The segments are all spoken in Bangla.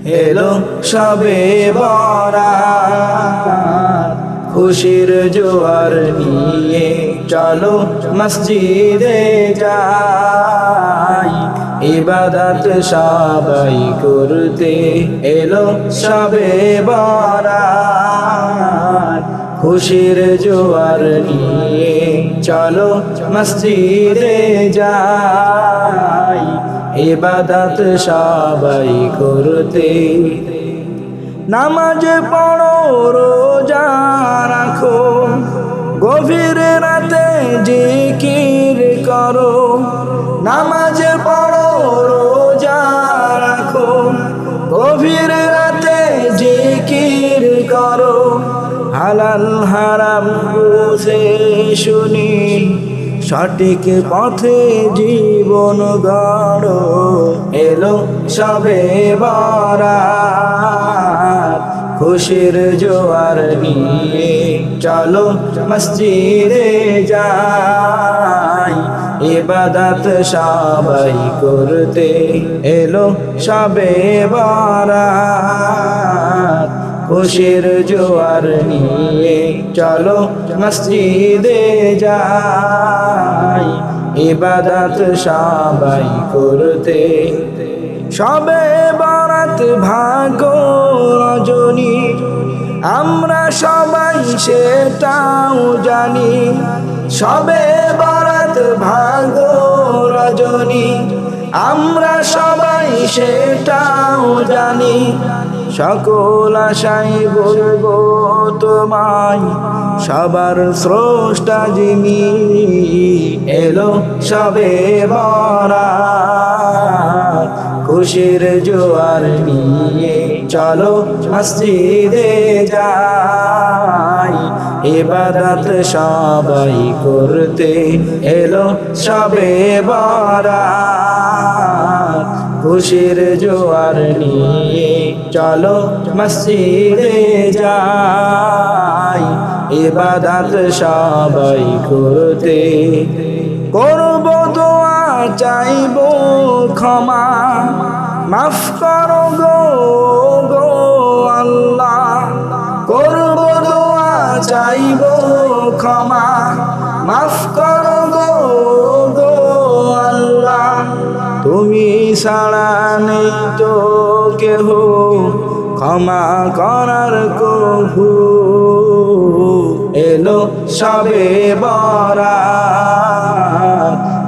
এলো শবে বরাত, খুশির জোয়ার নিয়ে চলো মসজিদে যাই, ইবাদত সবাই করতে এলো শবে বরাত, খুশির জোয়ার নিয়ে চলো মসজিদে যাই, ইবাদত সবাই করতে। নামাজ পড়ো রোজা রাখো, গভীর রাতে জিকির করো। নামাজ পড়ো রোজা রাখো, গভীর রাতে জিকির করো। হালাল হারাম বুঝে শুনি সঠিক পথে জীবন গড়ো, এলো শবে বরাত, খুশির জোয়ার নিয়ে চলো মসজিদে যাই, ইবাদত সবাই করতে এলো শবে বরাত, খুশির জোয়ার নিয়ে চলো মসজিদে যাই, ইবাদত সবাই করতে। শবে বরাত ভাগ্য রজনী, আমরা সবাই সেটাও জানি। শবে বরাত ভাগ্য রজনী, আমরা সবাই সেটাও জানি। সকল আশাই বলবো তোমায়, সবার স্রষ্টা যিনি, এলো শবে বরাত, খুশির জোয়ার নিয়ে চলো মসজিদে যাই, ইবাদত সবাই করতে এলো শবে বরাত, খুশির জোয়ার নিয়ে চলো মসজিদে যাই, ইবাদত সবাই করতে। করব দোয়া চাইব ক্ষমা, মাফ করো গো গো আল্লাহ। করব দোয়া চাইব ক্ষমা, মাফ করো গো গো আল্লাহ। তুমি ছাড়া নেই তো কেহ, ক্ষমা করার কভু, এলো শবে বরাত,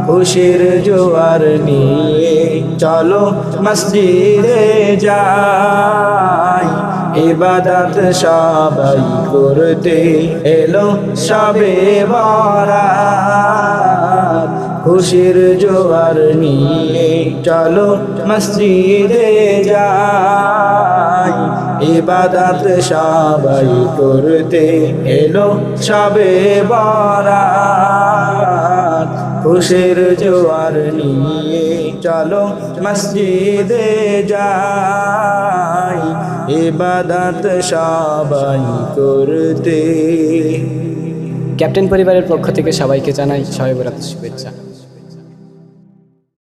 খুশির জোয়ার নিয়ে চলো মসজিদে যাই, ইবাদত সবাই করতে এলো শবে বরাত, খুশির জোয়ার নিয়ে চলো মসজিদে যাই, ইবাদত সবাই করতে এলো শবে বরাত, খুশির জোয়ার নিয়ে চলো মসজিদে যাই, ইবাদত সবাই করতে। ক্যাপ্টেন পরিবারের পক্ষ থেকে সবাইকে জানাই শবে বরাতের শুভেচ্ছা।